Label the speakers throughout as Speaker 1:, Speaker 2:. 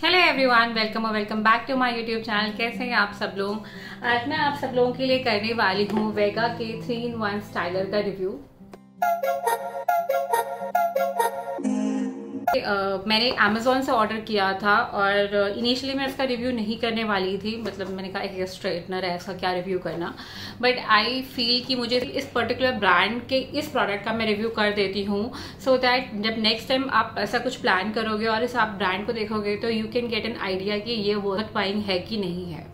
Speaker 1: Hello everyone, welcome back to my YouTube channel. कैसे हैं आप सब लोग। आज मैं आप सब लोगों के लिए करने वाली हूँ वेगा के 3-in-1 स्टाइलर का रिव्यू। मैंने अमेजोन से ऑर्डर किया था और इनिशियली मैं इसका रिव्यू नहीं करने वाली थी। मतलब मैंने कहा एक स्ट्रेटनर है, ऐसा क्या रिव्यू करना। बट आई फील कि मुझे इस पर्टिकुलर ब्रांड के इस प्रोडक्ट का मैं रिव्यू कर देती हूँ, सो दैट जब नेक्स्ट टाइम आप ऐसा कुछ प्लान करोगे और इस आप ब्रांड को देखोगे तो you can get an idea कि ये वर्थ बाइंग है कि नहीं है।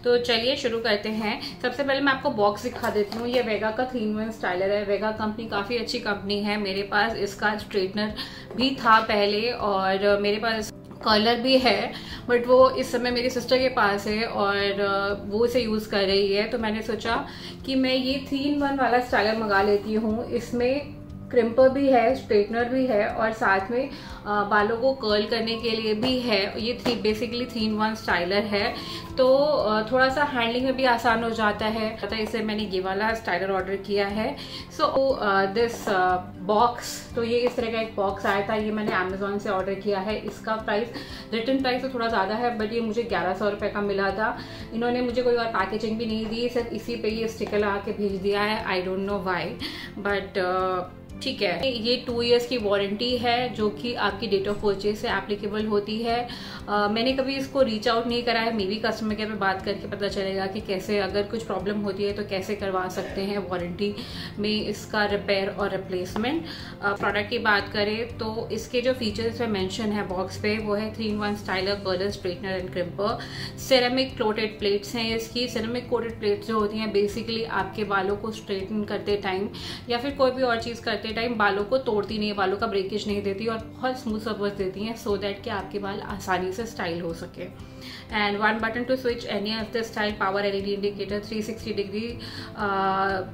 Speaker 1: तो चलिए शुरू करते हैं। सबसे पहले मैं आपको बॉक्स दिखा देती हूँ। ये वेगा का 3-in-1 स्टाइलर है। वेगा कंपनी काफ़ी अच्छी कंपनी है। मेरे पास इसका स्ट्रेटनर भी था पहले और मेरे पास कलर भी है, बट वो इस समय मेरी सिस्टर के पास है और वो इसे यूज़ कर रही है। तो मैंने सोचा कि मैं ये 3-in-1 वाला स्टाइलर मंगा लेती हूँ। इसमें क्रिम्पर भी है, स्ट्रेटनर भी है और साथ में बालों को कर्ल करने के लिए भी है। ये बेसिकली 3-in-1 स्टाइलर है, तो थोड़ा सा हैंडलिंग में भी आसान हो जाता है। पता है, इससे मैंने ये वाला स्टाइलर ऑर्डर किया है। सो दिस बॉक्स, तो ये इस तरह का एक बॉक्स आया था। ये मैंने अमेजोन से ऑर्डर किया है। इसका प्राइस, रिटर्न प्राइस तो थोड़ा ज़्यादा है, बट ये मुझे 1100 रुपये का मिला था। इन्होंने मुझे कोई और पैकेजिंग भी नहीं दी, सिर्फ इसी पे ये स्टिकर लगा के भेज दिया है। I don't know why, but ठीक है। ये 2 years की वारंटी है जो कि आपकी डेट ऑफ परचेज से एप्लीकेबल होती है। मैंने कभी इसको रीच आउट नहीं करा है। मे भी कस्टमर केयर में बात करके पता चलेगा कि कैसे, अगर कुछ प्रॉब्लम होती है तो कैसे करवा सकते हैं वारंटी में इसका रिपेयर और रिप्लेसमेंट। प्रोडक्ट की बात करें तो इसके जो फीचर्स में मेंशन है बॉक्स पे, वो है 3-in-1 styler, curler, straightener and crimper. Ceramic coated plates हैं इसकी। सिरेमिक कोटेड प्लेट्स जो होती हैं बेसिकली आपके बालों को स्ट्रेटन करते टाइम या फिर कोई भी और चीज़ करते टाइम बालों को तोड़ती नहीं, बालों का ब्रेकेज नहीं देती और बहुत स्मूथ सर्फेस देती हैं, सो दैट कि आपके बाल आसानी से स्टाइल हो सके। And 1 button to switch any of the style, power LED indicator, 360 degree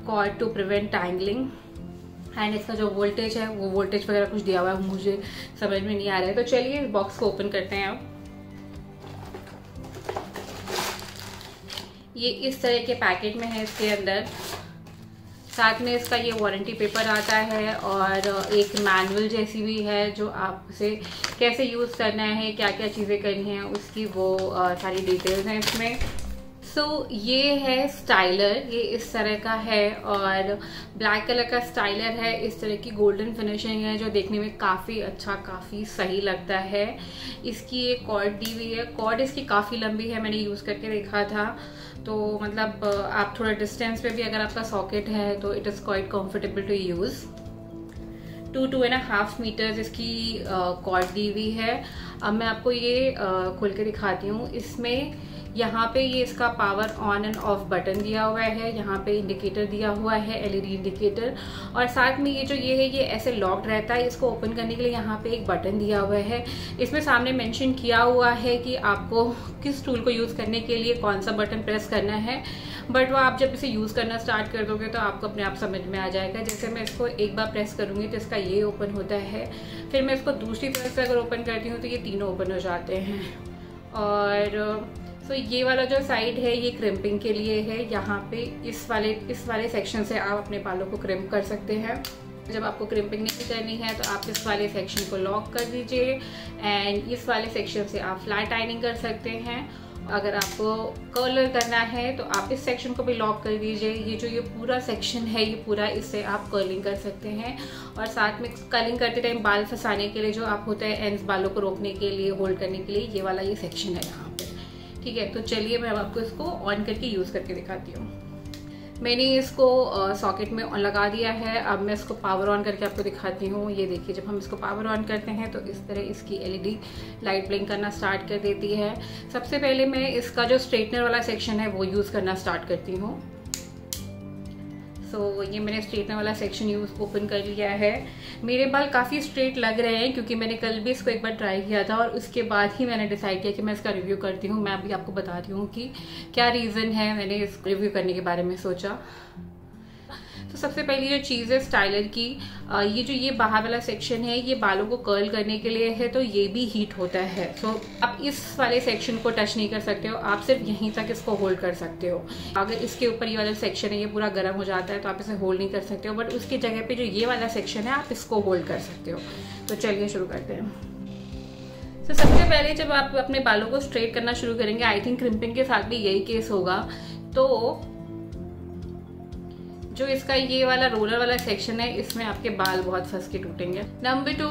Speaker 1: cord to prevent tangling. And इसका जो वोल्टेज है, वो वोल्टेज वगैरह कुछ दिया हुआ है, मुझे समझ में नहीं आ रहा है। तो चलिए इस बॉक्स को ओपन करते हैं अब। ये इस तरह के पैकेट में है इसके अंदर। साथ में इसका ये वारंटी पेपर आता है और एक मैनुअल जैसी भी है जो आपसे कैसे यूज़ करना है, क्या क्या चीज़ें करनी है, उसकी वो सारी डिटेल्स हैं इसमें। सो ये है स्टाइलर, ये इस तरह का है और ब्लैक कलर का स्टाइलर है। इस तरह की गोल्डन फिनिशिंग है जो देखने में काफ़ी अच्छा, काफ़ी सही लगता है। इसकी एक कॉर्ड दी हुई है। कॉर्ड इसकी काफ़ी लंबी है, मैंने यूज़ करके देखा था। तो मतलब आप थोड़ा डिस्टेंस पे भी अगर आपका सॉकेट है तो it is quite comfortable to use. 2.5 metres इसकी कॉर्ड दी हुई है। अब मैं आपको ये खोल के दिखाती हूँ। इसमें यहाँ पे ये इसका power on end off button दिया हुआ है। यहाँ पे इंडिकेटर दिया हुआ है, एलईडी इंडिकेटर। और साथ में ये जो ये है, ये ऐसे लॉक्ड रहता है। इसको ओपन करने के लिए यहाँ पे एक बटन दिया हुआ है। इसमें सामने मेंशन किया हुआ है कि आपको किस टूल को यूज़ करने के लिए कौन सा बटन प्रेस करना है, बट वो आप जब इसे यूज़ करना स्टार्ट कर दोगे तो आपको अपने आप समझ में आ जाएगा। जैसे मैं इसको एक बार प्रेस करूँगी तो इसका ये ओपन होता है। फिर मैं इसको दूसरी तरफ से अगर ओपन करती हूँ तो ये तीनों ओपन हो जाते हैं। और तो ये वाला जो साइड है ये क्रिम्पिंग के लिए है। यहाँ पे इस वाले सेक्शन से आप अपने बालों को क्रिम्प कर सकते हैं। जब आपको क्रिम्पिंग नहीं करनी है तो आप इस वाले सेक्शन को लॉक कर दीजिए एंड इस वाले सेक्शन से आप फ्लैट आयनिंग कर सकते हैं। अगर आपको कर्लर करना है तो आप इस सेक्शन को भी लॉक कर दीजिए। ये पूरा सेक्शन है, ये पूरा, इससे आप कर्लिंग कर सकते हैं। और साथ में कर्लिंग करते टाइम बाल फंसाने के लिए जो आप होता है एंड्स, बालों को रोकने के लिए, होल्ड करने के लिए, ये वाला ये सेक्शन है यहाँ पे। ठीक है, तो चलिए मैं अब आपको इसको ऑन करके यूज़ करके दिखाती हूँ। मैंने इसको सॉकेट में लगा दिया है। अब मैं इसको पावर ऑन करके आपको दिखाती हूँ। ये देखिए, जब हम इसको पावर ऑन करते हैं तो इस तरह इसकी एलईडी लाइट ब्लिंक करना स्टार्ट कर देती है। सबसे पहले मैं इसका जो स्ट्रेटनर वाला सेक्शन है वो यूज़ करना स्टार्ट करती हूँ। तो ये मैंने स्ट्रेटनर वाला सेक्शन ओपन कर लिया है। मेरे बाल काफ़ी स्ट्रेट लग रहे हैं क्योंकि मैंने कल भी इसको एक बार ट्राई किया था और उसके बाद ही मैंने डिसाइड किया कि मैं इसका रिव्यू करती हूँ। मैं अभी आपको बताती हूँ कि क्या रीज़न है मैंने इस रिव्यू करने के बारे में सोचा। तो सबसे पहली जो चीज़ है स्टाइलर की, ये बाहर वाला सेक्शन है, ये बालों को कर्ल करने के लिए है, तो ये भी हीट होता है। तो आप इस वाले सेक्शन को टच नहीं कर सकते हो, आप सिर्फ यहीं तक इसको होल्ड कर सकते हो। अगर इसके ऊपर ये वाला सेक्शन है, ये पूरा गर्म हो जाता है तो आप इसे होल्ड नहीं कर सकते हो, बट उसकी जगह पे जो ये वाला सेक्शन है आप इसको होल्ड कर सकते हो। तो चलिए शुरू करते हैं। तो सबसे पहले जब आप अपने बालों को स्ट्रेट करना शुरू करेंगे, आई थिंक क्रिम्पिंग के साथ भी यही केस होगा, तो जो इसका ये वाला रोलर वाला सेक्शन है, इसमें आपके बाल बहुत फंस के टूटेंगे। नंबर 2,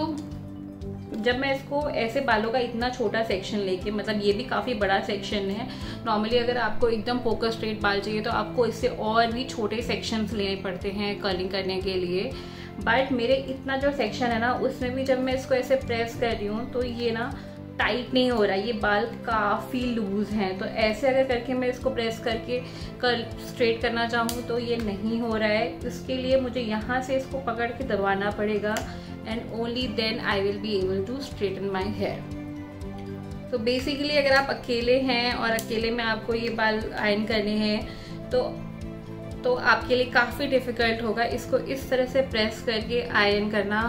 Speaker 1: जब मैं इसको ऐसे बालों का इतना छोटा सेक्शन लेके, मतलब ये भी काफ़ी बड़ा सेक्शन है, नॉर्मली अगर आपको एकदम फोकस स्ट्रेट बाल चाहिए तो आपको इससे और भी छोटे सेक्शंस लेने पड़ते हैं कर्लिंग करने के लिए। बट मेरे इतना जो सेक्शन है ना, उसमें भी जब मैं इसको ऐसे प्रेस कर रही हूँ तो ये ना टाइट नहीं हो रहा है, ये बाल काफ़ी लूज हैं। तो ऐसे अगर करके मैं इसको प्रेस करके स्ट्रेट करना चाहूँ तो ये नहीं हो रहा है। इसके लिए मुझे यहाँ से इसको पकड़ के दबाना पड़ेगा, and only then I will be able to straighten my hair. तो बेसिकली अगर आप अकेले हैं और अकेले में आपको ये बाल आयरन करने हैं तो आपके लिए काफ़ी डिफ़िकल्ट होगा। इसको इस तरह से प्रेस करके आयरन करना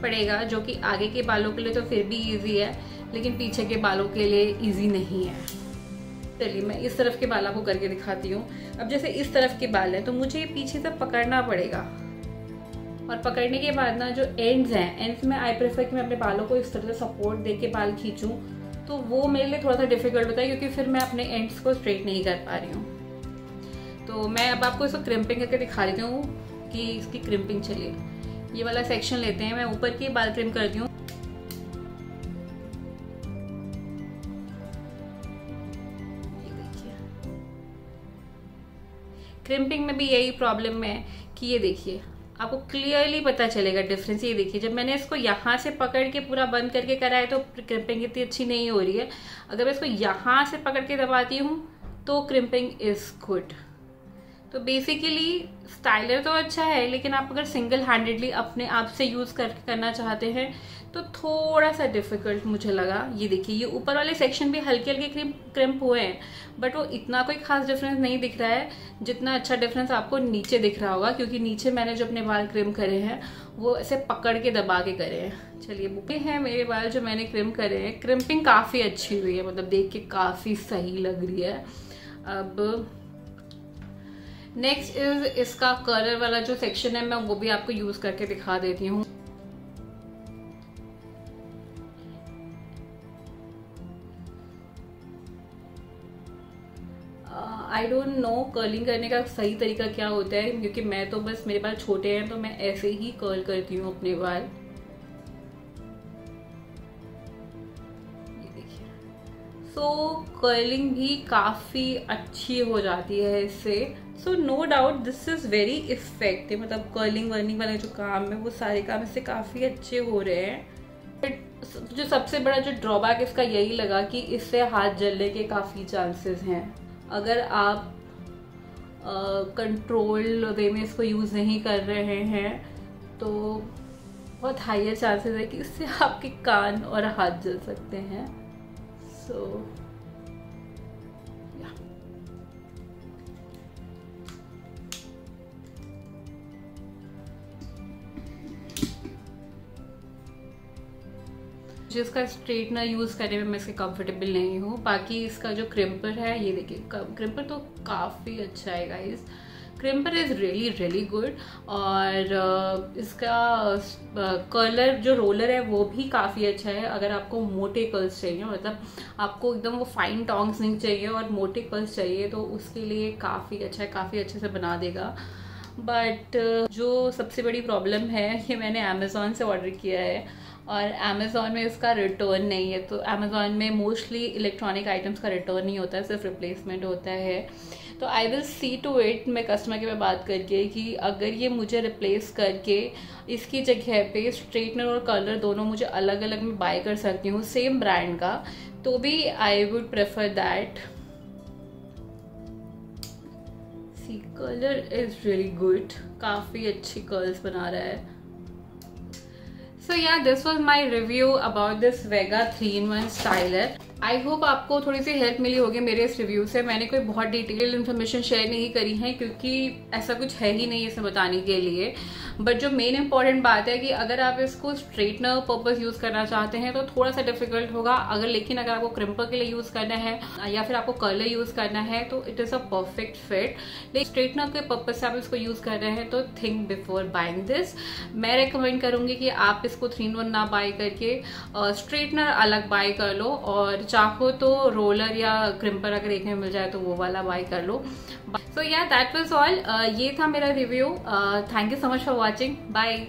Speaker 1: पड़ेगा, जो कि आगे के बालों के लिए तो फिर भी इजी है, लेकिन पीछे के बालों के लिए इजी नहीं है। चलिए मैं इस तरफ के बालों को करके दिखाती हूँ। अब जैसे इस तरफ के बाल हैं तो मुझे पीछे से पकड़ना पड़ेगा, और पकड़ने के बाद ना जो एंड्स हैं, एंड्स में आई प्रेफर कि मैं अपने बालों को इस तरह से सपोर्ट दे के बाल खींचूँ, तो वो मेरे लिए थोड़ा सा डिफिकल्ट होता है, क्योंकि फिर मैं अपने एंड्स को स्ट्रेट नहीं कर पा रही हूँ। तो मैं अब आपको इसको क्रिम्पिंग करके दिखा देती हूँ कि इसकी क्रिम्पिंग। चलिए ये वाला सेक्शन लेते हैं, मैं ऊपर के बाल ट्रिम करती हूँ। क्रिम्पिंग में भी यही प्रॉब्लम है कि ये देखिए, आपको क्लियरली पता चलेगा डिफरेंस। ये देखिए, जब मैंने इसको यहाँ से पकड़ के पूरा बंद करके करा है तो क्रिम्पिंग इतनी अच्छी नहीं हो रही है। अगर मैं इसको यहाँ से पकड़ के दबाती हूँ तो क्रिम्पिंग इज गुड। तो बेसिकली स्टाइलर तो अच्छा है, लेकिन आप अगर सिंगल हैंडेडली अपने आप से यूज़ करना चाहते हैं तो थोड़ा सा डिफिकल्ट मुझे लगा। ये देखिए, ये ऊपर वाले सेक्शन भी हल्के हल्के क्रिम्प हुए हैं, बट वो इतना कोई खास डिफरेंस नहीं दिख रहा है जितना अच्छा डिफरेंस आपको नीचे दिख रहा होगा, क्योंकि नीचे मैंने जो अपने बाल क्रिम करे हैं वो ऐसे पकड़ के दबा के करे हैं। चलिए बुके हैं मेरे बाल जो मैंने क्रिम करे हैं। क्रिम्पिंग काफ़ी अच्छी हुई है, मतलब देख के काफ़ी सही लग रही है। अब नेक्स्ट इज इसका कलर वाला जो सेक्शन है, मैं वो भी आपको यूज करके दिखा देती हूँ। आई डोंट नो कर्लिंग करने का सही तरीका क्या होता है, क्योंकि मैं तो बस, मेरे बाल छोटे हैं तो मैं ऐसे ही कर्ल करती हूँ अपने बाल। सो कर्लिंग भी काफ़ी अच्छी हो जाती है इससे। So no doubt this is very effective, मतलब कर्लिंग वर्निंग वाले जो काम है वो सारे काम इससे काफ़ी अच्छे हो रहे हैं। बट जो सबसे बड़ा जो ड्रॉबैक इसका यही लगा कि इससे हाथ जलने के काफ़ी चांसेस हैं। अगर आप कंट्रोल वे में इसको यूज़ नहीं कर रहे हैं तो बहुत हायर चांसेस है कि इससे आपके कान और हाथ जल सकते हैं। So yeah, जिसका स्ट्रेटनर यूज़ करने में मैं इसके कंफर्टेबल नहीं हूँ। बाकी इसका जो क्रिम्पर है, ये देखिए क्रिम्पर तो काफ़ी अच्छा है guys. Crimper is really good, और इसका कर्लर जो रोलर है वो भी काफ़ी अच्छा है। अगर आपको मोटे कर्ल्स चाहिए, मतलब आपको एकदम वो फाइन टॉन्ग्स नहीं चाहिए और मोटे कर्ल्स चाहिए, तो उसके लिए काफ़ी अच्छा है, काफ़ी अच्छे से बना देगा। बट जो सबसे बड़ी प्रॉब्लम है, ये मैंने अमेज़ॉन से ऑर्डर किया है और अमेज़ॉन में इसका रिटर्न नहीं है। तो अमेज़ॉन में मोस्टली इलेक्ट्रॉनिक आइटम्स का रिटर्न नहीं होता है, सिर्फ रिप्लेसमेंट होता है। तो I will see to it, मैं कस्टमर के में बात करके, कि अगर ये मुझे रिप्लेस करके इसकी जगह पे स्ट्रेटनर और कलर दोनों मुझे अलग अलग में बाय कर सकती हूँ सेम ब्रांड का, तो भी I would prefer that. See colour is really good, काफ़ी अच्छी कर्ल्स बना रहा है। So yeah, this was my review about this Vega 3-in-1 styler. I hope आपको थोड़ी सी हेल्प मिली होगी मेरे इस रिव्यू से। मैंने कोई बहुत डिटेल इन्फॉर्मेशन शेयर नहीं करी है क्योंकि ऐसा कुछ है ही नहीं इसे बताने के लिए। बट जो मेन इंपॉर्टेंट बात है कि अगर आप इसको स्ट्रेटनर पर्पस यूज करना चाहते हैं तो थोड़ा सा डिफिकल्ट होगा, लेकिन अगर आपको क्रिम्पर के लिए यूज करना है या फिर आपको कर्लर यूज करना है तो it is a perfect fit. लेकिन स्ट्रेटनर के पर्पज से आप इसको यूज कर रहे हैं तो थिंक बिफोर बाइंग दिस। मैं रेकमेंड करूंगी कि आप इसको 3-in-1 ना बाय करके स्ट्रेटनर अलग बाय कर लो, और चाहो तो रोलर या क्रिम्पर अगर एक में मिल जाए तो वो वाला बाय कर लो। सो या दैट वाज ऑल। ये था मेरा review. Thank you so much for watching. Bye.